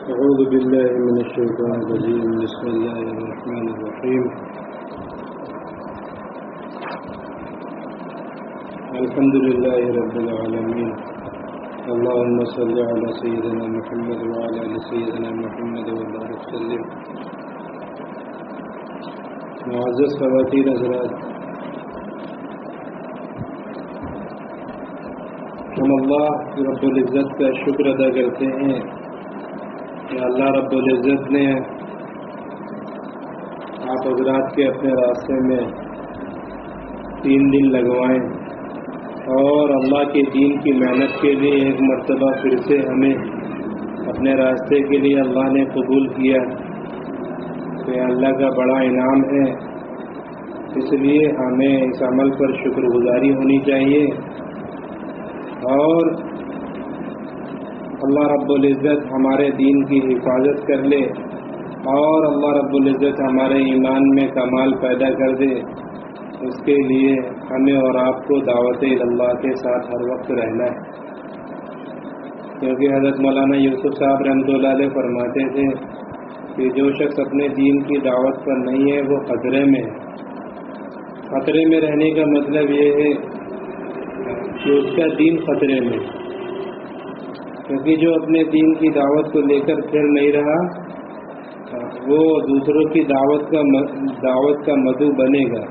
أعوذ بالله من الشيطان الرجيم. بسم الله الرحمن الرحيم. الحمد لله رب العالمين. اللهم صل على سيدنا محمد وعلى آل سيدنا محمد وبارك وسلم. معزز خواتین حضرات، ہم اللہ رب العزت کا شکر ادا کرتے ہیں کہ اللہ رب العزت نے آپ حضرات کے اپنے راستے میں 3 دن لگوائے اور اللہ کے دین کی محنت کے لیے ایک مرتبہ پھر سے ہمیں اپنے راستے کے لیے اللہ نے قبول کیا. کہ اللہ کا بڑا انعام ہے، اس لیے ہمیں اس عمل پر شکر گزاری ہونی چاہیے. اور اللہ رب العزت ہمارے دین کی حفاظت کر لے اور اللہ رب العزت ہمارے ایمان میں کمال پیدا کر دے، اس کے لیے ہمیں اور آپ کو دعوت اللہ کے ساتھ ہر وقت رہنا ہے. کیونکہ حضرت مولانا یوسف صاحب رحمۃ اللہ علیہ فرماتے تھے کہ جو شخص اپنے دین کی دعوت پر نہیں ہے وہ خطرے میں ہے. خطرے میں رہنے کا مطلب یہ ہے کہ اس کا دین خطرے میں، کیونکہ جو اپنے دین کی دعوت کو لے کر پھر نہیں رہا وہ دوسروں کی دعوت کا مدعو بنے گا.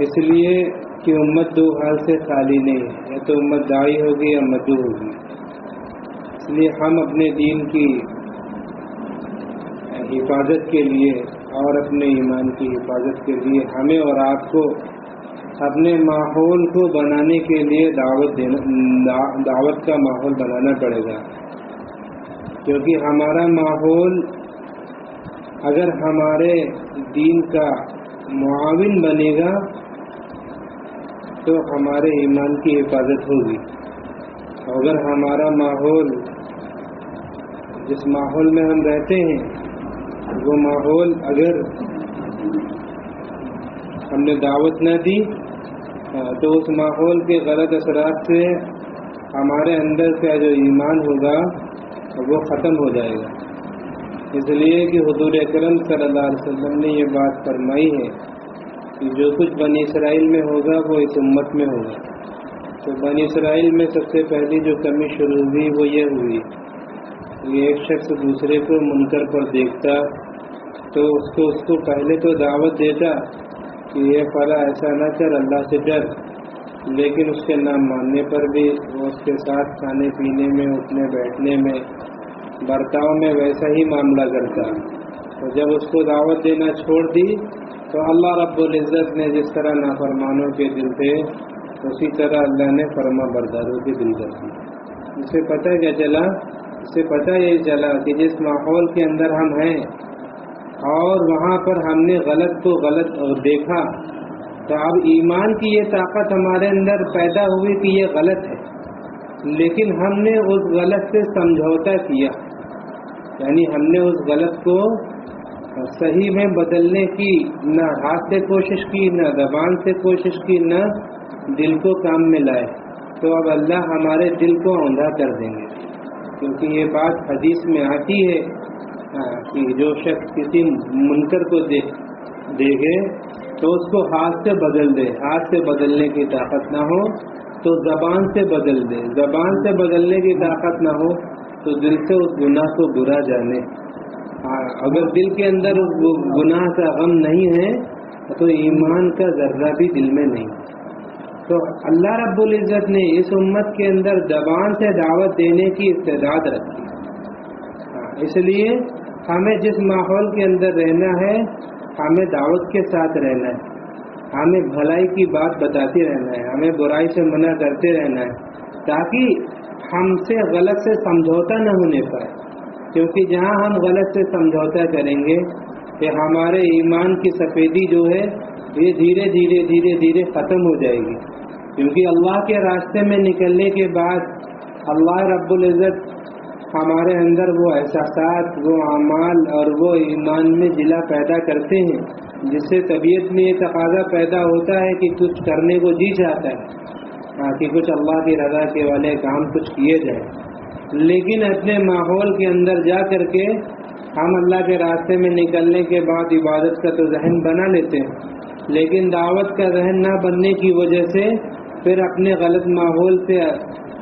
اس لیے کہ امت 2 حال سے خالی نہیں ہے، یا تو امت داعی ہوگی یا مدعو ہوگی. اس لیے ہم اپنے دین کی حفاظت کے لیے اور اپنے ایمان کی حفاظت کے لیے ہمیں اور آپ کو اپنے ماحول کو بنانے کے لیے دعوت کا ماحول بنانا پڑے گا. کیونکہ ہمارا ماحول اگر ہمارے دین کا معاون بنے گا تو ہمارے ایمان کی حفاظت ہوگی. اگر ہمارا ماحول، جس ماحول میں ہم رہتے ہیں، وہ ماحول اگر ہم نے دعوت نہ دی تو اس ماحول کے غلط اثرات سے ہمارے اندر کا جو ایمان ہوگا وہ ختم ہو جائے گا. اس لیے کہ حضور اکرم صلی اللہ علیہ وسلم نے یہ بات فرمائی ہے کہ جو کچھ بنی اسرائیل میں ہوگا وہ اس امت میں ہوگا. تو بنی اسرائیل میں سب سے پہلی جو کمی شروع ہوئی وہ یہ ہوئی کہ ایک شخص دوسرے کو منکر پر دیکھتا تو اس کو پہلے تو دعوت دیتا کہ یہ فلاں ایسا نہ کر، اللہ سے ڈر، لیکن اس کے نہ ماننے پر بھی وہ اس کے ساتھ کھانے پینے میں، اٹھنے بیٹھنے میں، برتاؤ میں ویسا ہی معاملہ کرتا. تو جب اس کو دعوت دینا چھوڑ دی تو اللہ رب العزت نے جس طرح نافرمانوں کے دل تھے اسی طرح اللہ نے فرما برداروں کے دل کر دی. اس سے پتہ کیا چلا؟ اس سے پتہ یہ چلا کہ جس ماحول کے اندر ہم ہیں اور وہاں پر ہم نے غلط کو غلط دیکھا تو اب ایمان کی یہ طاقت ہمارے اندر پیدا ہوئی کہ یہ غلط ہے، لیکن ہم نے اس غلط سے سمجھوتا کیا. یعنی ہم نے اس غلط کو صحیح میں بدلنے کی نہ ہاتھ سے کوشش کی، نہ زبان سے کوشش کی، نہ دل کو کام میں لائے. تو اب اللہ ہمارے دل کو اوندا کر دیں گے. کیونکہ یہ بات حدیث میں آتی ہے کہ جو شخص کسی منکر کو دیکھے تو اس کو ہاتھ سے بدل دے. ہاتھ سے بدلنے کی طاقت نہ ہو تو زبان سے بدل دے. زبان سے بدلنے کی طاقت نہ ہو تو دل سے اس گناہ کو برا جانے. اگر دل کے اندر اس گناہ کا غم نہیں ہے تو ایمان کا ذرہ بھی دل میں نہیں. تو اللہ رب العزت نے اس امت کے اندر زبان سے دعوت دینے کی استعداد رکھی. اس لیے ہمیں جس ماحول کے اندر رہنا ہے ہمیں دعوت کے ساتھ رہنا ہے، ہمیں بھلائی کی بات بتاتے رہنا ہے، ہمیں برائی سے منع کرتے رہنا ہے تاکہ ہم سے غلط سے سمجھوتا نہ ہونے پائے. کیونکہ جہاں ہم غلط سے سمجھوتا کریں گے کہ ہمارے ایمان کی سفیدی جو ہے یہ دھیرے دھیرے ختم ہو جائے گی. کیونکہ اللہ کے راستے میں نکلنے کے بعد اللہ رب العزت ہمارے اندر وہ احساسات، وہ اعمال اور وہ ایمان میں جلا پیدا کرتے ہیں جس سے طبیعت میں یہ تقاضا پیدا ہوتا ہے کہ کچھ کرنے کو جی چاہتا ہے کہ کچھ اللہ کی رضا کے والے کام کچھ کیے جائیں. لیکن اپنے ماحول کے اندر جا کر کے ہم اللہ کے راستے میں نکلنے کے بعد عبادت کا تو ذہن بنا لیتے ہیں، لیکن دعوت کا ذہن نہ بننے کی وجہ سے پھر اپنے غلط ماحول سے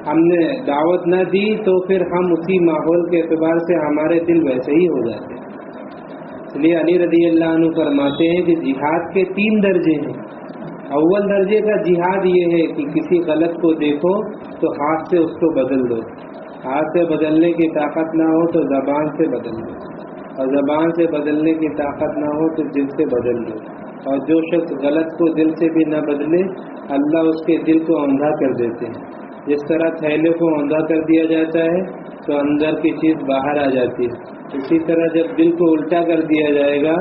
ہم نے دعوت نہ دی تو پھر ہم اسی ماحول کے اعتبار سے ہمارے دل ویسے ہی ہو جاتے ہیں۔ اس لیے علی رضی اللہ عنہ فرماتے ہیں کہ جہاد کے 3 درجے ہیں۔ اول درجے کا جہاد یہ ہے کہ کسی غلط کو دیکھو تو ہاتھ سے اس کو بدل دو، ہاتھ سے بدلنے کی طاقت نہ ہو تو زبان سے بدل دو، اور زبان سے بدلنے کی طاقت نہ ہو تو دل سے بدل دو، اور جو شخص غلط کو دل سے بھی نہ بدلے اللہ اس کے دل کو اندھا کر دیتے ہیں۔ جس طرح تھیلے کو اندھا کر دیا جاتا ہے تو اندر کی چیز باہر آ جاتی ہے، اسی طرح جب دل کو الٹا کر دیا جائے گا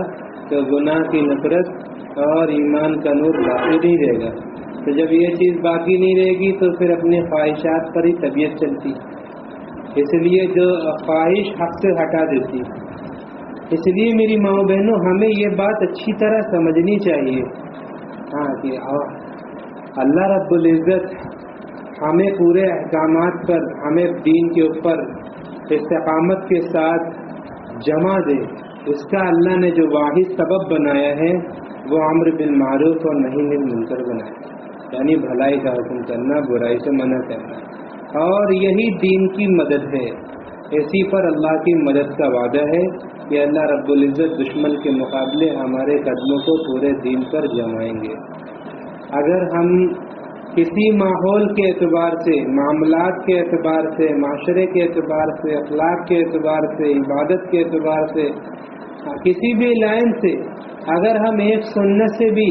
تو گناہ کی نفرت اور ایمان کا نور باقی نہیں رہے گا۔ تو جب یہ چیز باقی نہیں رہے گی تو پھر اپنے خواہشات پر ہی طبیعت چلتی، اس لیے جو خواہش حق سے ہٹا دیتی۔ اس لیے میری ماں بہنوں ہمیں یہ بات اچھی طرح سمجھنی چاہیے کہ اللہ رب العزت ہمیں پورے احکامات پر، ہمیں دین کے اوپر استقامت کے ساتھ جمع دے۔ اس کا اللہ نے جو واحد سبب بنایا ہے وہ امر بالمعروف اور نہی عن المنکر بنایا، یعنی بھلائی کا حکم کرنا، برائی سے منع کرنا، اور یہی دین کی مدد ہے۔ اسی پر اللہ کی مدد کا وعدہ ہے کہ اللہ رب العزت دشمن کے مقابلے ہمارے قدموں کو پورے دین پر جمائیں گے۔ اگر ہم کسی ماحول کے اعتبار سے، معاملات کے اعتبار سے، معاشرے کے اعتبار سے، اخلاق کے اعتبار سے، عبادت کے اعتبار سے، کسی بھی لائن سے اگر ہم ایک سنت سے بھی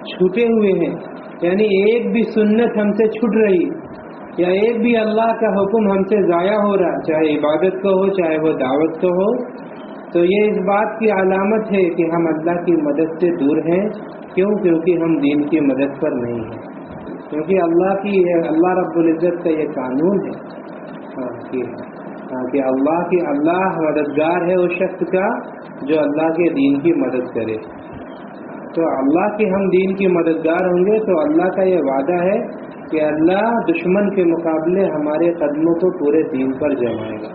چھوٹے ہوئے ہیں، یعنی ایک بھی سنت ہم سے چھوٹ رہی یا ایک بھی اللہ کا حکم ہم سے ضائع ہو رہا، چاہے عبادت کا ہو چاہے وہ دعوت کا ہو، تو یہ اس بات کی علامت ہے کہ ہم اللہ کی مدد سے دور ہیں۔ کیوں؟ کیونکہ ہم دین کی مدد پر نہیں ہیں، کیونکہ اللہ رب العزت کا یہ قانون ہے کہ اللہ مددگار ہے اس شخص کا جو اللہ کے دین کی مدد کرے۔ تو اللہ کے ہم دین کی مددگار ہوں گے تو اللہ کا یہ وعدہ ہے کہ اللہ دشمن کے مقابلے ہمارے قدموں کو پورے دین پر جمائے گا۔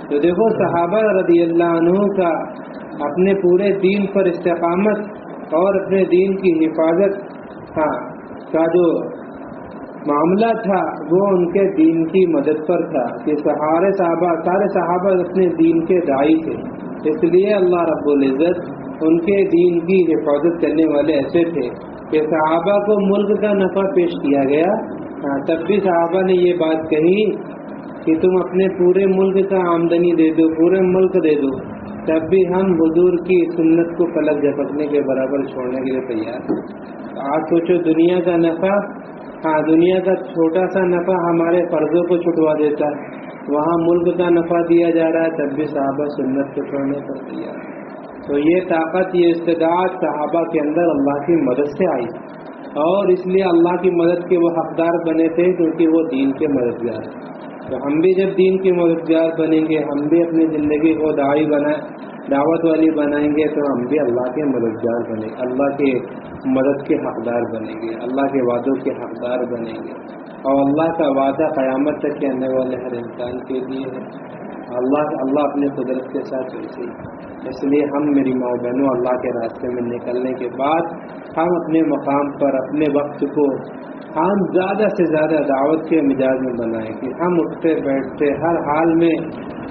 تو دیکھو صحابہ رضی اللہ عنہ کا اپنے پورے دین پر استقامت اور اپنے دین کی حفاظت کا جو معاملہ تھا وہ ان کے دین کی مدد پر تھا کہ سارے صحابہ اپنے دین کے داعی تھے، اس لیے اللہ رب العزت ان کے دین کی حفاظت کرنے والے ایسے تھے کہ صحابہ کو ملک کا نفع پیش کیا گیا، تب بھی صحابہ نے یہ بات کہی کہ تم اپنے پورے ملک کا آمدنی دے دو، پورے ملک دے دو، تب بھی ہم حضور کی سنت کو پلک جھپکنے کے برابر چھوڑنے کے لیے تیار ہیں۔ آج سوچو دنیا کا نفع، دنیا کا چھوٹا سا نفع ہمارے فرضوں کو چھٹوا دیتا ہے، وہاں ملک کا نفع دیا جا رہا ہے تب بھی صحابہ سنت کو چھوڑنے پر تیار ہے۔ تو یہ طاقت، یہ استعداد صحابہ کے اندر اللہ کی مدد سے آئی، اور اس لیے اللہ کی مدد کے وہ حقدار بنے تھے کیونکہ وہ دین کے مددگار ہیں۔ تو ہم بھی جب دین کے مددگار بنیں گے، ہم بھی اپنی زندگی کو دعوت والی بنائیں گے تو ہم بھی اللہ کے مددگار بنیں گے، اللہ کے مدد کے حقدار بنیں گے، اللہ کے وعدوں کے حقدار بنیں گے۔ اور اللہ کا وعدہ قیامت تک کے آنے والے ہر انسان کے لیے ہے، اللہ اپنے قدرت کے ساتھ ویسے ہی۔ اس لیے ہم میری ماں بہنوں اللہ کے راستے میں نکلنے کے بعد ہم اپنے مقام پر اپنے وقت کو ہم زیادہ سے زیادہ دعوت کے مزاج میں بنائیں کہ ہم اٹھتے بیٹھتے ہر حال میں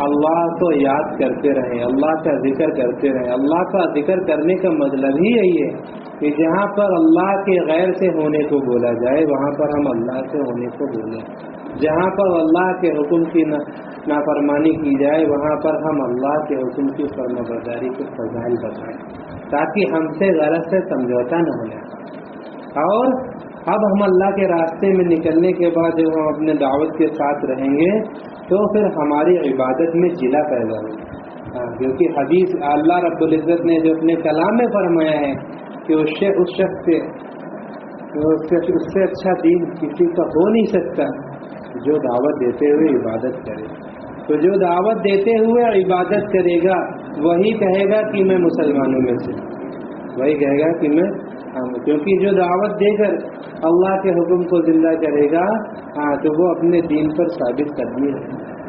اللہ کو یاد کرتے رہیں، اللہ کا ذکر کرتے رہیں۔ اللہ کا ذکر کرنے کا مطلب ہی یہی ہے کہ جہاں پر اللہ کے غیر سے ہونے کو بولا جائے وہاں پر ہم اللہ سے ہونے کو بولیں، جہاں پر اللہ کے حکم کی نافرمانی کی جائے وہاں پر ہم اللہ کے حکم کی فرمانبرداری کے فضائل بتائیں تاکہ ہم سے غلط سے سمجھوتا نہ ہو جائے۔ اور اب ہم اللہ کے راستے میں نکلنے کے بعد جب ہم اپنے دعوت کے ساتھ رہیں گے تو پھر ہماری عبادت میں جلا پیدا ہوگا، کیونکہ حدیث اللہ رب العزت نے جو اپنے کلام میں فرمایا ہے کہ اس شخص سے اچھا دین کسی کا ہو نہیں سکتا جو دعوت دیتے ہوئے عبادت کرے۔ تو جو دعوت دیتے ہوئے عبادت کرے گا وہی کہے گا کہ میں مسلمانوں میں سے، وہی کہے گا کہ میں، کیونکہ جو دعوت دے کر اللہ کے حکم کو زندہ کرے گا تو وہ اپنے دین پر ثابت قدمی ہے،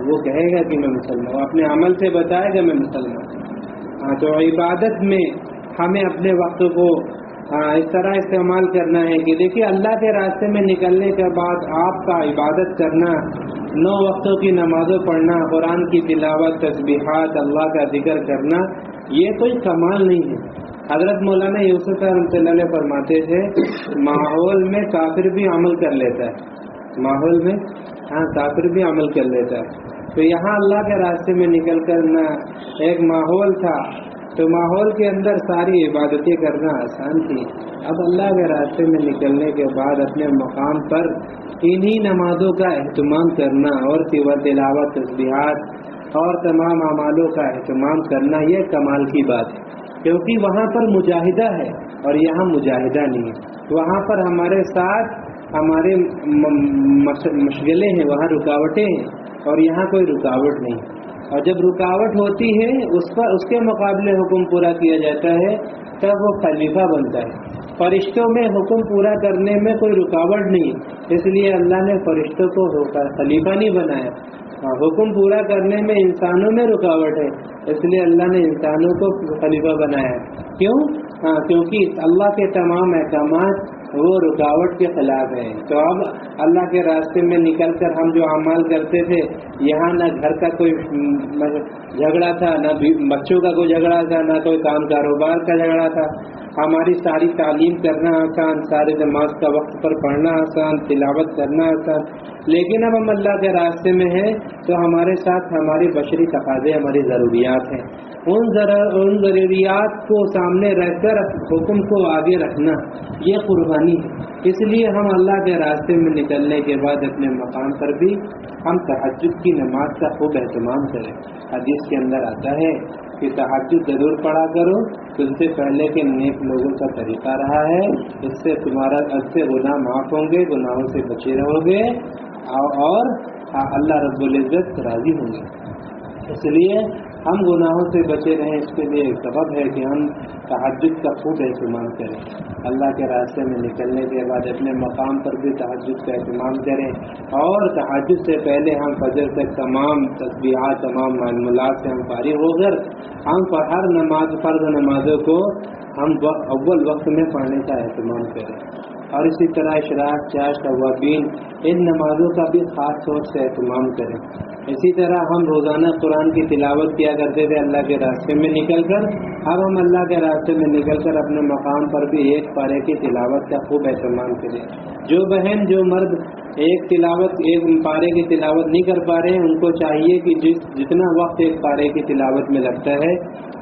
وہ کہے گا کہ میں مسلمان ہوں، اپنے عمل سے بتائے گا میں مسلمان ہوں۔ تو عبادت میں ہمیں اپنے وقت کو اس طرح استعمال کرنا ہے کہ دیکھیے اللہ کے راستے میں نکلنے کے بعد آپ کا عبادت کرنا، 9 وقتوں کی نمازوں پڑھنا، قرآن کی تلاوت، تسبیحات، اللہ کا ذکر کرنا، یہ کوئی کمال نہیں ہے۔ حضرت مولانا یوسف رحمۃ اللہ علیہ فرماتے تھے ماحول میں کافر بھی عمل کر لیتا ہے، ماحول میں کافر بھی عمل کر لیتا ہے۔ تو یہاں اللہ کے راستے میں نکل کرنا ایک ماحول تھا، تو ماحول کے اندر ساری عبادتیں کرنا آسان تھی۔ اب اللہ کے راستے میں نکلنے کے بعد اپنے مقام پر انہی نمازوں کا اہتمام کرنا اور تلاوت، تسبیحات اور تمام اعمالوں کا اہتمام کرنا، یہ کمال کی بات ہے، کیونکہ وہاں پر مجاہدہ ہے اور یہاں مجاہدہ نہیں ہے۔ وہاں پر ہمارے ساتھ ہمارے مشغلے ہیں، وہاں رکاوٹیں ہیں، اور یہاں کوئی رکاوٹ نہیں۔ اور جب رکاوٹ ہوتی ہے اس کے مقابلے حکم پورا کیا جاتا ہے، تب وہ خلیفہ بنتا ہے۔ فرشتوں میں حکم پورا کرنے میں کوئی رکاوٹ نہیں، اس لیے اللہ نے فرشتوں کو خلیفہ نہیں بنایا۔ حکم پورا کرنے میں انسانوں میں رکاوٹ ہے، اس لیے اللہ نے انسانوں کو خلیفہ بنایا ہے۔ کیوں؟ کیونکہ اللہ کے تمام احکامات وہ رکاوٹ کے خلاف ہے۔ تو اب اللہ کے راستے میں نکل کر ہم جو اعمال کرتے تھے، یہاں نہ گھر کا کوئی جھگڑا تھا، نہ بچوں کا کوئی جھگڑا تھا، نہ کوئی کام کاروبار کا جھگڑا تھا، ہماری ساری تعلیم کرنا آسان، سارے نماز کا وقت پر پڑھنا آسان، تلاوت کرنا آسان۔ لیکن اب ہم اللہ کے راستے میں ہیں تو ہمارے ساتھ ہماری بشری تقاضے، ہماری ضروریات ہیں، ان ضروریات کو سامنے رکھ کر حکم کو آگے رکھنا، یہ قربانی ہے۔ اس لیے ہم اللہ کے راستے میں نکلنے کے بعد اپنے مقام پر بھی ہم تہجد کی نماز کا خوب اہتمام کریں۔ حدیث کے اندر آتا ہے کہ تہجد ضرور پڑھا کرو، تم سے پہلے کے نیک لوگوں کا طریقہ رہا ہے، اس سے تمہارا گناہ معاف ہوں گے، گناہوں سے بچے رہو گے اور اللہ رب العزت راضی ہوں گے۔ اس لیے ہم گناہوں سے بچے رہیں، اس کے لیے ایک سبب ہے کہ ہم تہجد کا خوب اہتمام کریں۔ اللہ کے راستے میں نکلنے کے بعد اپنے مقام پر بھی تہجد کا اہتمام کریں، اور تہجد سے پہلے ہم فجر تک تمام تسبیحات، تمام معمولات سے ہم فارغ ہو کر ہم ہر فرض نمازوں کو ہم اول وقت میں پڑھنے کا اہتمام کریں۔ اور اسی طرح اشراق، چاشت، اوابین، ان نمازوں کا بھی خاص طور سے اہتمام کریں۔ اسی طرح ہم روزانہ قرآن کی تلاوت کیا کرتے تھے اللہ کے راستے میں نکل کر، اب ہم اللہ کے راستے میں نکل کر اپنے مقام پر بھی ایک پارے کی تلاوت کا خوب اہتمام کریں۔ جو بہن، جو مرد ایک پارے کی تلاوت نہیں کر پا رہے ہیں، ان کو چاہیے کہ جتنا وقت ایک پارے کی تلاوت میں لگتا ہے،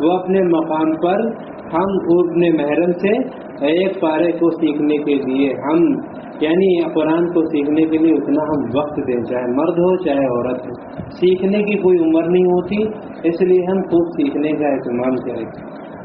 وہ اپنے مقام پر ہم اپنے محرم سے ایک پارے کو سیکھنے کے لیے یعنی قرآن کو سیکھنے کے لیے اتنا ہم وقت دیں، چاہے مرد ہو چاہے عورت ہو۔ سیکھنے کی کوئی عمر نہیں ہوتی، اس لیے ہم خوب سیکھنے کا اہتمام کریں۔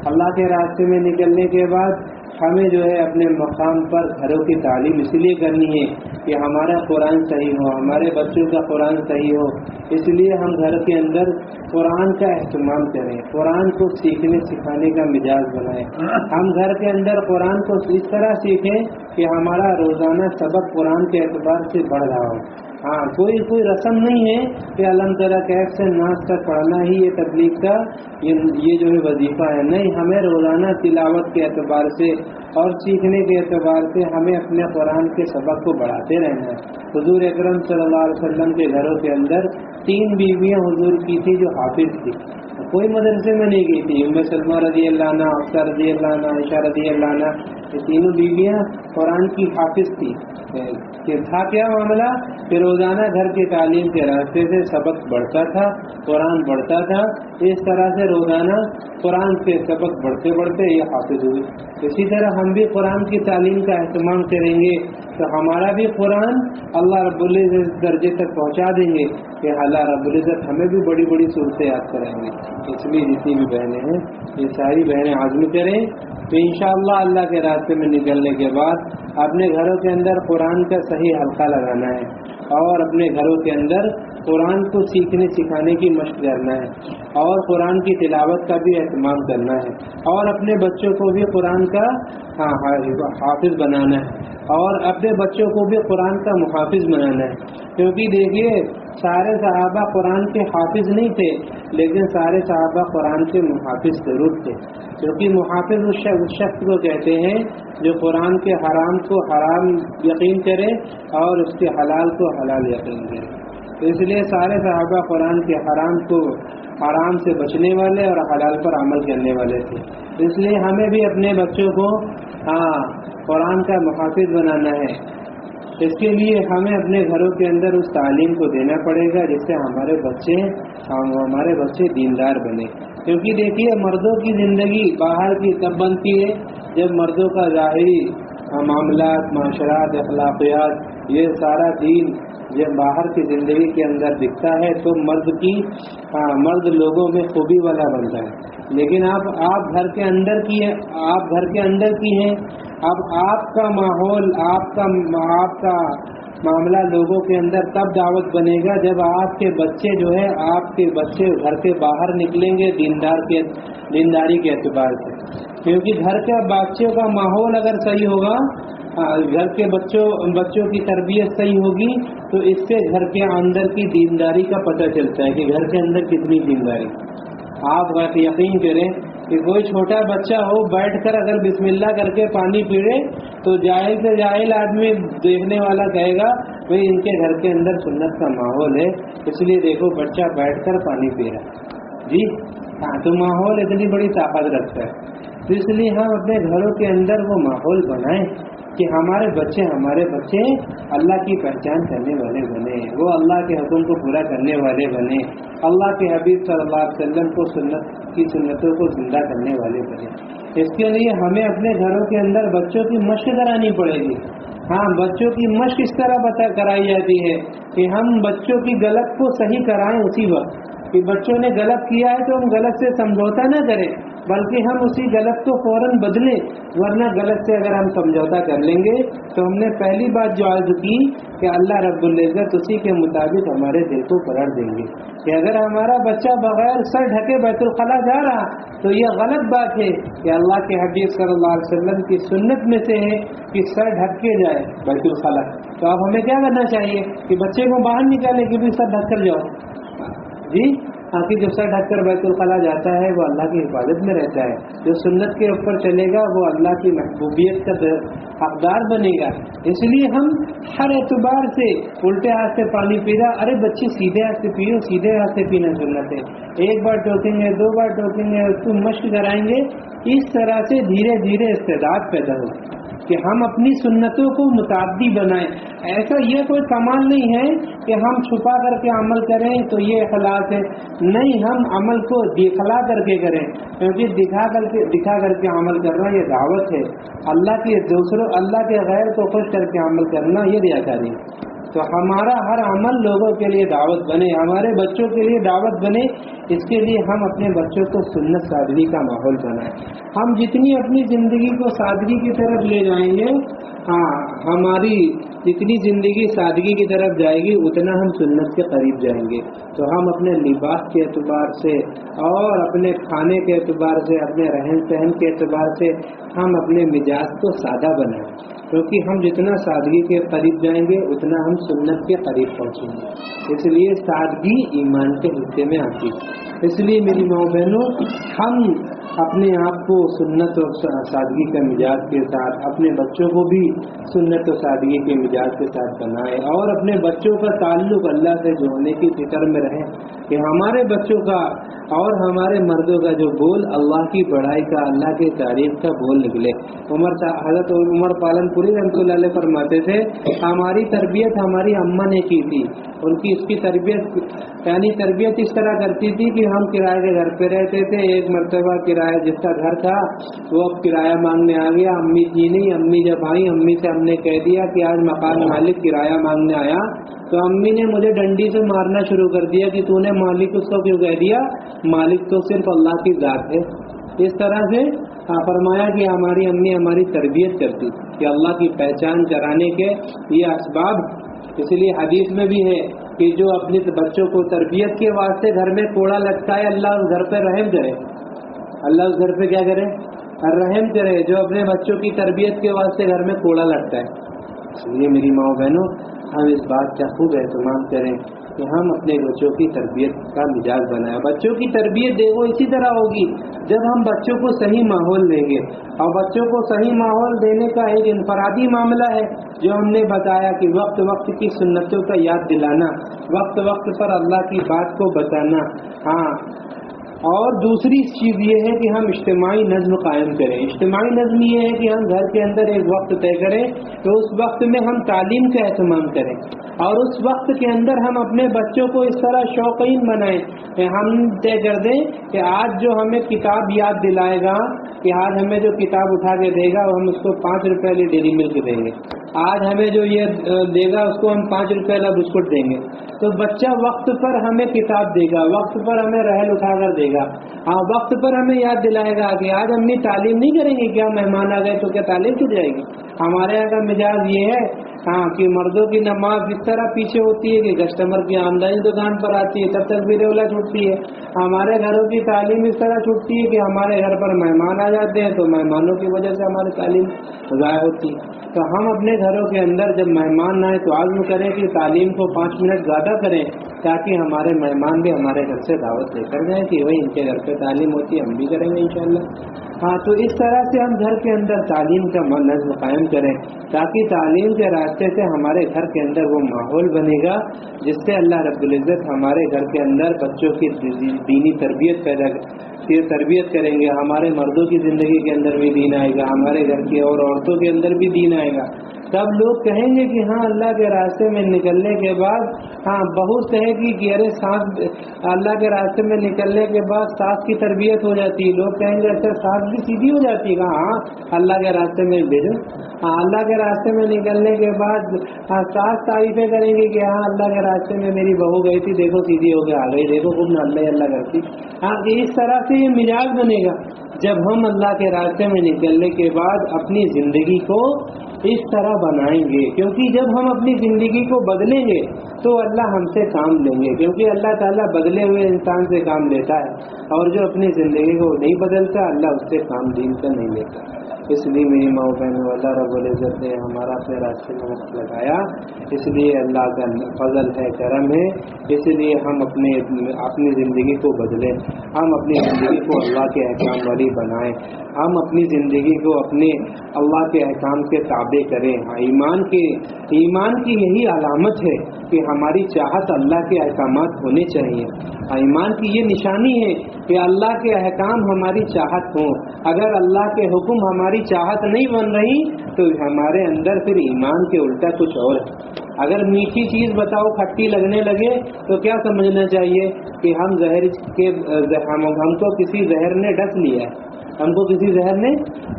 اللہ کے راستے میں نکلنے کے بعد ہمیں جو ہے اپنے مقام پر گھروں کی تعلیم اس لیے کرنی ہے کہ ہمارا قرآن صحیح ہو، ہمارے بچوں کا قرآن صحیح ہو۔ اس لیے ہم گھر کے اندر قرآن کا اہتمام کریں، قرآن کو سیکھنے سکھانے کا مزاج بنائیں۔ ہم گھر کے اندر قرآن کو اس طرح سیکھیں کہ ہمارا روزانہ سبق قرآن کے اعتبار سے بڑھ رہا ہو۔ کوئی رسم نہیں ہے کہ علم ترا کیف سے ناز تک پڑھنا ہی یہ تبلیغ کا یہ جو ہے وظیفہ ہے، نہیں، ہمیں روزانہ تلاوت کے اعتبار سے اور سیکھنے کے اعتبار سے ہمیں اپنے قرآن کے سبق کو بڑھاتے رہنا ہے۔ حضور اکرم صلی اللہ علیہ وسلم کے گھروں کے اندر 3 بیویاں حضور کی تھی جو حافظ تھی، کوئی مدرسے میں نہیں گئی تھی۔ ام سلمہ رضی اللہ عنہ، حفصہ رضی اللہ عنہ، عائشہ رضی اللہ عنہ، یہ تینوں بیویاں قرآن کی حافظ تھی۔ تھا کیا معاملہ کہ روزانہ گھر کی تعلیم کے راستے سے سبق بڑھتا تھا، قرآن بڑھتا تھا، اس طرح سے روزانہ قرآن کے سبق بڑھتے بڑھتے یہ حافظ ہوئے۔ اسی طرح ہم بھی قرآن کی تعلیم کا اہتمام کریں گے تو ہمارا بھی قرآن اللہ رب العزت درجے تک پہنچا دیں گے کہ اللہ رب العزت ہمیں بھی بڑی بڑی صورتیں یاد کریں گے۔ اس لیے جتنی بھی بہنیں ہیں یہ ساری بہنیں عزم کریں تو انشاءاللہ اللہ کے راستے میں نکلنے کے بعد اپنے گھروں کے اندر قرآن کا صحیح حلقہ لگانا ہے، اور اپنے گھروں کے اندر قرآن کو سیکھنے سکھانے کی مشق کرنا ہے، اور قرآن کی تلاوت کا بھی اہتمام کرنا ہے، اور اپنے بچوں کو بھی قرآن کا حافظ بنانا ہے، اور اپنے بچوں کو بھی قرآن کا محافظ بنانا ہے۔ کیونکہ دیکھیے سارے صحابہ قرآن کے حافظ نہیں تھے، لیکن سارے صحابہ قرآن کے محافظ ضرور تھے، کیونکہ محافظ اس شخص کو کہتے ہیں جو قرآن کے حرام کو حرام یقین کرے اور اس کے حلال کو حلال یقین کرے. تو اس لیے سارے صحابہ قرآن کے حرام کو حرام سے بچنے والے اور حلال پر عمل کرنے والے تھے. اس لیے ہمیں بھی اپنے بچوں کو قرآن کا محافظ بنانا ہے. اس کے لیے ہمیں اپنے گھروں کے اندر اس تعلیم کو دینا پڑے گا جس سے ہمارے بچے دیندار بنے. کیونکہ دیکھیے مردوں کی زندگی باہر کی تب بنتی ہے جب مردوں کا ظاہری معاملات، معاشرات، اخلاقیات، یہ سارا دین جب باہر کی زندگی کے اندر دکھتا ہے تو مرد لوگوں میں خوبی والا بنتا ہے. لیکن آپ گھر کے اندر کی ہیں. اب آپ کا ماحول، آپ کا معاملہ لوگوں کے اندر تب دعوت بنے گا جب آپ کے بچے آپ کے بچے گھر کے باہر نکلیں گے دینداری کے اعتبار سے. کیونکہ گھر کے بچوں کا ماحول اگر صحیح ہوگا، گھر کے بچوں کی تربیت صحیح ہوگی تو اس سے گھر کے اندر کی دینداری کا پتہ چلتا ہے کہ گھر کے اندر کتنی دینداری. آپ یقین کریں کہ کوئی چھوٹا بچہ ہو بیٹھ کر اگر بسم اللہ کر کے پانی پیڑے تو جاہل سے جاہل آدمی دیکھنے والا کہے گا بھئی ان کے گھر کے اندر سنت کا ماحول ہے، اس لیے دیکھو بچہ بیٹھ کر پانی پی رہا. جی ہاں، تو ماحول اتنی بڑی طاقت رکھتا ہے. تو اس لیے ہم اپنے گھروں کے اندر وہ ماحول بنائیں کہ ہمارے بچے اللہ کی پہچان کرنے والے بنے، وہ اللہ کے حکم کو پورا کرنے والے بنے، اللہ کے حبیب صلی اللہ علیہ وسلم کو سنتوں کو زندہ کرنے والے بنے. اس کے لیے ہمیں اپنے گھروں کے اندر بچوں کی مشق کرانی پڑے گی. ہاں، بچوں کی مشق اس طرح کرائی جاتی ہے کہ ہم بچوں کی غلط کو صحیح کرائیں اسی وقت کہ بچوں نے غلط کیا ہے تو ہم غلط سے سمجھوتا نہ کریں، بلکہ ہم اسی غلط کو فوراً بدلیں. ورنہ غلط سے اگر ہم سمجھوتا کر لیں گے تو ہم نے پہلی بات جو عرض کی کہ اللہ رب العزت اسی کے مطابق ہمارے دل کو قرار دیں گے کہ اگر ہمارا بچہ بغیر سر ڈھکے بیت الخلا جا رہا تو یہ غلط بات ہے کہ اللہ کے حبیب صلی اللہ علیہ وسلم کی سنت میں سے ہے کہ سر ڈھک کے جائے بیت الخلا. تو اب ہمیں کیا کرنا چاہیے کہ بچے کو باہر نکالے کہ بھی سر ڈھک کر جاؤ. جی ہاں، کہ جو سر ڈھک کر بیت الخلا جاتا ہے وہ اللہ کی حفاظت میں رہتا ہے. جو سنت کے اوپر چلے گا وہ اللہ کی محبوبیت کا حقدار بنے گا. اس لیے ہم ہر اعتبار سے الٹے ہاتھ سے پانی پی رہا، ارے بچے سیدھے ہاتھ سے پیو، سیدھے ہاتھ سے پینا سنت ہے. ایک بار ٹوکیں گے، دو بار ٹوکیں گے، اس کو مشق کرائیں گے. اس طرح سے دھیرے دھیرے استعداد پیدا ہوگی کہ ہم اپنی سنتوں کو متعدی بنائیں. ایسا یہ کوئی کمال نہیں ہے کہ ہم چھپا کر کے عمل کریں تو یہ اخلاص ہے. نہیں، ہم عمل کو دکھلا کر کے کریں، کیونکہ دکھا کر کے عمل کرنا یہ دعوت ہے. اللہ کے غیر کو خوش کر کے عمل کرنا یہ ریاکاری ہے. تو ہمارا ہر عمل لوگوں کے لیے دعوت بنے، ہمارے بچوں کے لیے دعوت بنے. اس کے لیے ہم اپنے بچوں کو سنت سادگی کا ماحول بنائیں. ہم جتنی اپنی زندگی کو سادگی کی طرف لے جائیں گے، ہماری جتنی زندگی سادگی کی طرف جائے گی اتنا ہم سنت کے قریب جائیں گے. تو ہم اپنے لباس کے اعتبار سے اور اپنے کھانے کے اعتبار سے، اپنے رہن سہن کے اعتبار سے ہم اپنے مزاج کو سادہ بنائیں، کیونکہ ہم جتنا سادگی کے قریب جائیں گے اتنا ہم سنت کے قریب پہنچیں گے. اس لیے سادگی ایمان کے حصے میں آتی ہے. اس لیے میری ماں بہنوں، ہم اپنے آپ کو سنت اور سادگی کے مزاج کے ساتھ، اپنے بچوں کو بھی سنت اور سادگی کے مزاج کے ساتھ بنائیں، اور اپنے بچوں کا تعلق اللہ سے جوڑنے کی فکر میں رہیں کہ ہمارے بچوں کا اور ہمارے مردوں کا جو بول اللہ کی بڑائی کا، اللہ کی تعریف کا بول نکلے. حضرت عمر پالن پوری رحمۃ اللہ علیہ فرماتے تھے ہماری تربیت ہماری اماں نے کی تھی. ان کی اس کی تربیت اس طرح کرتی تھی کہ ہم کرائے کے گھر پہ رہتے تھے. ایک مرتبہ کرایہ جس کا گھر تھا وہ اب کرایہ مانگنے آ گیا. امی تھی نہیں، امی جب آئی امی سے ہم نے کہہ دیا کہ آج مکان مالک کرایہ مانگنے آیا، تو امی نے مجھے ڈنڈی سے مارنا شروع کر دیا کہ تو نے مالک اس کو کیوں کہہ دیا، مالک تو صرف اللہ کی ذات ہے. اس طرح سے فرمایا کہ ہماری امی ہماری تربیت کرتی کہ اللہ کی پہچان کرانے کے یہ اسباب. اس لیے حدیث میں بھی ہے کہ جو اپنے بچوں کو تربیت کے واسطے گھر میں کوڑا لٹکائے اللہ اس گھر پہ رحم کرے. اللہ اس گھر پہ کیا کرے؟ رحم کرے. جو اپنے بچوں کی تربیت کے واسطے گھر میں کوڑا لٹکائے. اس لیے میری ماں بہنوں، ہم اس بات کا خوب اہتمام کریں کہ ہم اپنے بچوں کی تربیت کا مزاج بنائیں. بچوں کی تربیت دیکھو اسی طرح ہوگی جب ہم بچوں کو صحیح ماحول دیں گے. اور بچوں کو صحیح ماحول دینے کا ایک انفرادی معاملہ ہے جو ہم نے بتایا کہ وقت وقت کی سنتوں کا یاد دلانا، وقت وقت پر اللہ کی بات کو بتانا. ہاں، اور دوسری چیز یہ ہے کہ ہم اجتماعی نظم قائم کریں. اجتماعی نظم یہ ہے کہ ہم گھر کے اندر ایک وقت طے کریں تو اس وقت میں ہم تعلیم کا اہتمام کریں، اور اس وقت کے اندر ہم اپنے بچوں کو اس طرح شوقین بنائیں کہ ہم طے کر دیں کہ آج جو ہمیں کتاب یاد دلائے گا، کہ آج ہمیں جو کتاب اٹھا کے دے گا وہ ہم اس کو 5 روپے والی ڈیری ملک دیں گے، آج ہمیں جو یہ دے گا اس کو ہم 5 روپے والا بسکٹ دیں گے. تو بچہ وقت پر ہمیں کتاب دے گا، وقت پر ہمیں رحل اٹھا کر دے گا، ہاں وقت پر ہمیں یاد دلائے گا کہ آج ہم تعلیم نہیں کریں گے، کیا مہمان آ گئے تو کیا تعلیم چھوٹ جائے گی. ہمارے یہاں کا مزاج یہ ہے ہاں کہ مردوں کی نماز اس طرح پیچھے ہوتی ہے کہ کسٹمر کی آمدنی دکان پر آتی ہے تب تک بھی رولا چھوٹتی ہے. ہمارے گھروں کی تعلیم اس طرح چھوٹتی ہے کہ ہمارے گھر پر مہمان آ جاتے ہیں تو مہمانوں کی وجہ سے ہماری تعلیم ضائع ہوتی ہے. تو ہم اپنے گھروں کے اندر جب مہمان آئے تو عزم کریں کہ تعلیم کو 5 منٹ زیادہ کریں تاکہ ہمارے مہمان بھی ہمارے گھر سے دعوت لے کر جائیں کہ وہی ان کے گھر پہ تعلیم ہوتی ہے، ہم بھی کریں گے انشاءاللہ. ہاں، تو اس طرح سے ہم گھر کے اندر تعلیم کا نظم قائم کریں تاکہ تعلیم کے راستے سے ہمارے گھر کے اندر وہ ماحول بنے گا جس سے اللہ رب العزت ہمارے گھر کے اندر بچوں کی دینی تربیت تربیت کریں گے. ہمارے مردوں کی زندگی کے اندر بھی دین آئے گا، ہمارے گھر کی اور عورتوں کے اندر بھی دین آئے گا. تب لوگ کہیں گے کہ ہاں اللہ کے راستے میں نکلنے کے بعد، ہاں بہو کہے گی کہ ارے ساس، اللہ کے راستے میں نکلنے کے بعد ساس کی تربیت ہو جاتی ہے. لوگ کہیں گے اچھا ساس بھی سیدھی ہو جاتی ہے. ہاں اللہ کے راستے میں بھیجو. ہاں اللہ کے راستے میں نکلنے کے بعد ہاں ساس تعریفیں کریں گی کہ ہاں اللہ کے راستے میں میری بہو گئی تھی، دیکھو سیدھی ہو کے آ گئی، دیکھو خوب اللہ اللہ کرتی. ہاں اس طرح سے یہ مزاج بنے گا جب ہم اللہ کے راستے میں نکلنے کے بعد اپنی زندگی کو اس طرح بنائیں گے. کیونکہ جب ہم اپنی زندگی کو بدلیں گے تو اللہ ہم سے کام لیں گے، کیونکہ اللہ تعالیٰ بدلے ہوئے انسان سے کام لیتا ہے، اور جو اپنی زندگی کو نہیں بدلتا اللہ اس سے کام دین کا نہیں لیتا. اس لیے میری ماں بہنوں، اللہ رب العزت نے ہمارا اپنے راستے میں وقت لگایا، اس لیے اللہ کا فضل ہے، کرم ہے. اس لیے ہم اپنی زندگی کو بدلیں، ہم اپنی زندگی کو اللہ کے احکام والی بنائیں، ہم اپنی زندگی کو اپنے اللہ کے احکام کے تابع کریں. ایمان کی یہی علامت ہے کہ ہماری چاہت اللہ کے احکامات ہونے چاہیے. ایمان کی یہ نشانی ہے کہ اللہ کے احکام ہماری چاہت ہوں. اگر اللہ کے حکم ہماری چاہت نہیں بن رہی تو ہمارے اندر پھر ایمان کے الٹا کچھ اور ہے. اگر میٹھی چیز بتاؤ کھٹی لگنے لگے تو کیا سمجھنا چاہیے کہ ہم کو کسی زہر نے ڈس لیا ہے، ہم کو کسی زہر نے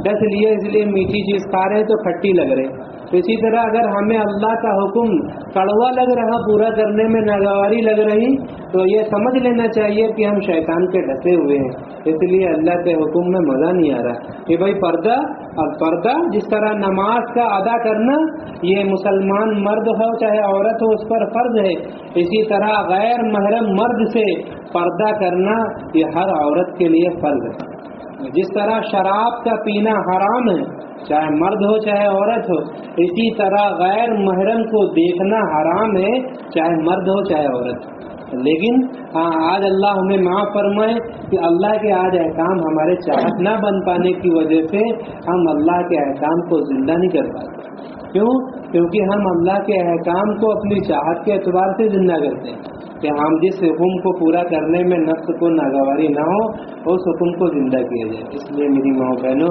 ڈس لیا اس لیے میٹھی چیز کھا رہے تو کھٹی لگ رہے. اسی طرح اگر ہمیں اللہ کا حکم کڑوا لگ رہا، پورا کرنے میں ناگواری لگ رہی، تو یہ سمجھ لینا چاہیے کہ ہم شیطان کے ڈسے ہوئے ہیں، اس لیے اللہ کے حکم میں مزہ نہیں آ رہا. کہ بھائی پردہ جس طرح نماز کا ادا کرنا یہ مسلمان مرد ہو چاہے عورت ہو اس پر فرض ہے، اسی طرح غیر محرم مرد سے پردہ کرنا یہ ہر عورت کے لیے فرض ہے. جس طرح شراب کا پینا حرام ہے چاہے مرد ہو چاہے عورت ہو، اسی طرح غیر محرم کو دیکھنا حرام ہے چاہے مرد ہو چاہے عورت ہو. لیکن آج اللہ ہمیں معاف فرمائے کہ اللہ کے آج احکام ہمارے چاہت نہ بن پانے کی وجہ سے ہم اللہ کے احکام کو زندہ نہیں کر پاتے. کیوں؟ کیونکہ ہم اللہ کے احکام کو اپنی چاہت کے اعتبار سے زندہ کرتے ہیں کہ ہم جس حکم کو پورا کرنے میں نفس کو ناگواری نہ ہو اس حکم کو زندہ کیا جائے. اس لیے میری ماں بہنوں،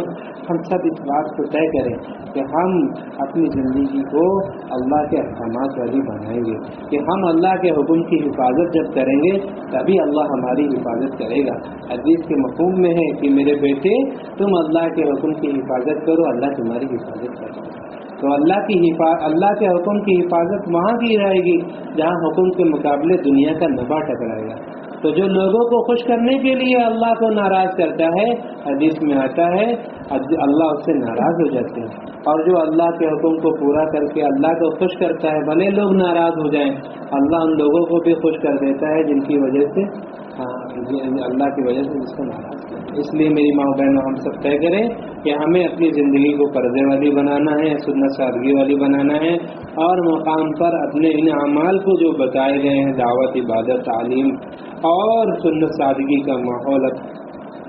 ہم سب اس بات کو طے کریں کہ ہم اپنی زندگی کو اللہ کے احکامات والی بنائیں گے، کہ ہم اللہ کے حکم کی حفاظت جب کریں گے تبھی اللہ ہماری حفاظت کرے گا. حدیث کے مفہوم میں ہے کہ میرے بیٹے تم اللہ کے حکم کی حفاظت کرو، اللہ تمہاری حفاظت کرے گا. تو اللہ کے حکم کی حفاظت وہاں کی رہے گی جہاں حکم کے مقابلے دنیا کا نفع ٹکرائے گا. تو جو لوگوں کو خوش کرنے کے لیے اللہ کو ناراض کرتا ہے، حدیث میں آتا ہے اللہ اس سے ناراض ہو جاتے ہیں. اور جو اللہ کے حکم کو پورا کر کے اللہ کو خوش کرتا ہے، بھلے لوگ ناراض ہو جائیں، اللہ ان لوگوں کو بھی خوش کر دیتا ہے جن کی وجہ سے اللہ کی وجہ سے جس کو ناراض کریں. اس لیے میری ماں بہنوں ہم سب طے کریں کہ ہمیں اپنی زندگی کو پردے والی بنانا ہے, سنت سادگی والی بنانا ہے, اور مقام پر اپنے ان اعمال کو جو بتائے گئے ہیں دعوت, عبادت, تعلیم اور سنت سادگی کا ماحول,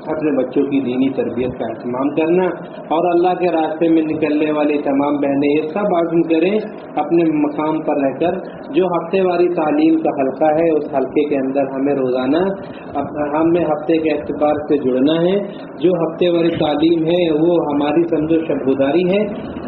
اپنے بچوں کی دینی تربیت کا اہتمام کرنا, اور اللہ کے راستے میں نکلنے والی تمام بہنیں یہ سب عزم کریں اپنے مقام پر رہ کر. جو ہفتے واری تعلیم کا حلقہ ہے اس حلقے کے اندر ہمیں روزانہ ہمیں ہفتے کے اعتبار سے جڑنا ہے. جو ہفتے والی تعلیم ہے وہ ہماری سمجھو شبگزاری ہے,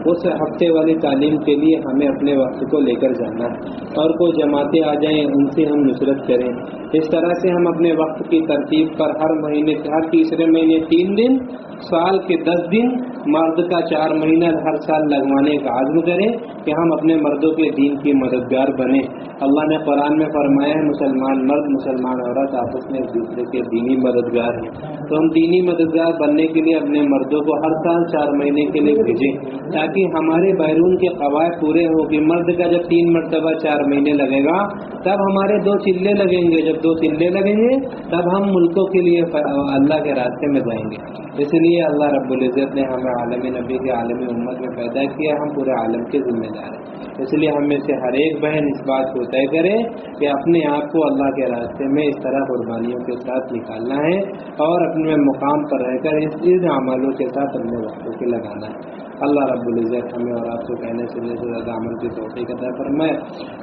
اس ہفتے والی تعلیم کے لیے ہمیں اپنے وقت کو لے کر جانا ہے, اور کوئی جماعتیں آ جائیں ان سے ہم نصرت کریں. اس طرح سے ہم اپنے وقت کی ترتیب پر ہر مہینے, ہر تیسرے مہینے 3 دن, سال کے 10 دن, مرد کا 4 مہینہ ہر سال لگوانے کا عزم کریں کہ ہم اپنے مردوں کے دین کی مددگار بنیں. اللہ نے قرآن میں فرمایا ہے مسلمان مرد مسلمان عورت آپس میں ایک دوسرے کے دینی مددگار ہیں, تو ہم دینی مددگار بننے کے لیے اپنے مردوں کو ہر سال 4 مہینے کے لیے بھیجیں, تاکہ ہمارے بیرون کے قواعد پورے ہوں کہ مرد کا جب 3 مرتبہ 4 مہینے لگے گا تب ہمارے 2 چلے لگیں گے, جب 2 چلے لگیں گے تب ہم ملکوں کے لیے اللہ کے راستے میں جائیں گے. اس لیے اللہ رب العزت نے ہمیں عالم نبی کے عالم امت میں پیدا کیا, ہم پورے عالم کے ذمہ دار ہیں. اس لیے ہم میں سے ہر ایک بہن اس بات کو طے کرے کہ اپنے آپ کو اللہ کے راستے میں اس طرح قربانیوں کے ساتھ نکالنا ہے, اور اپنے مقام پر رہ کر ان عملوں کے ساتھ اپنے وقتوں کے لگانا ہے. اللہ رب العزت ہمیں اور آپ کو کہنے سے زیادہ عمل کی توفیق عطا فرمائے.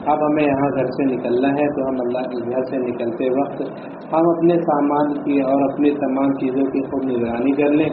اب ہمیں یہاں گھر سے نکلنا ہے تو ہم اللہ کے گھر سے نکلتے وقت ہم اپنے سامان کی اور اپنی تمام چیزوں کی خوب نگرانی کر لیں.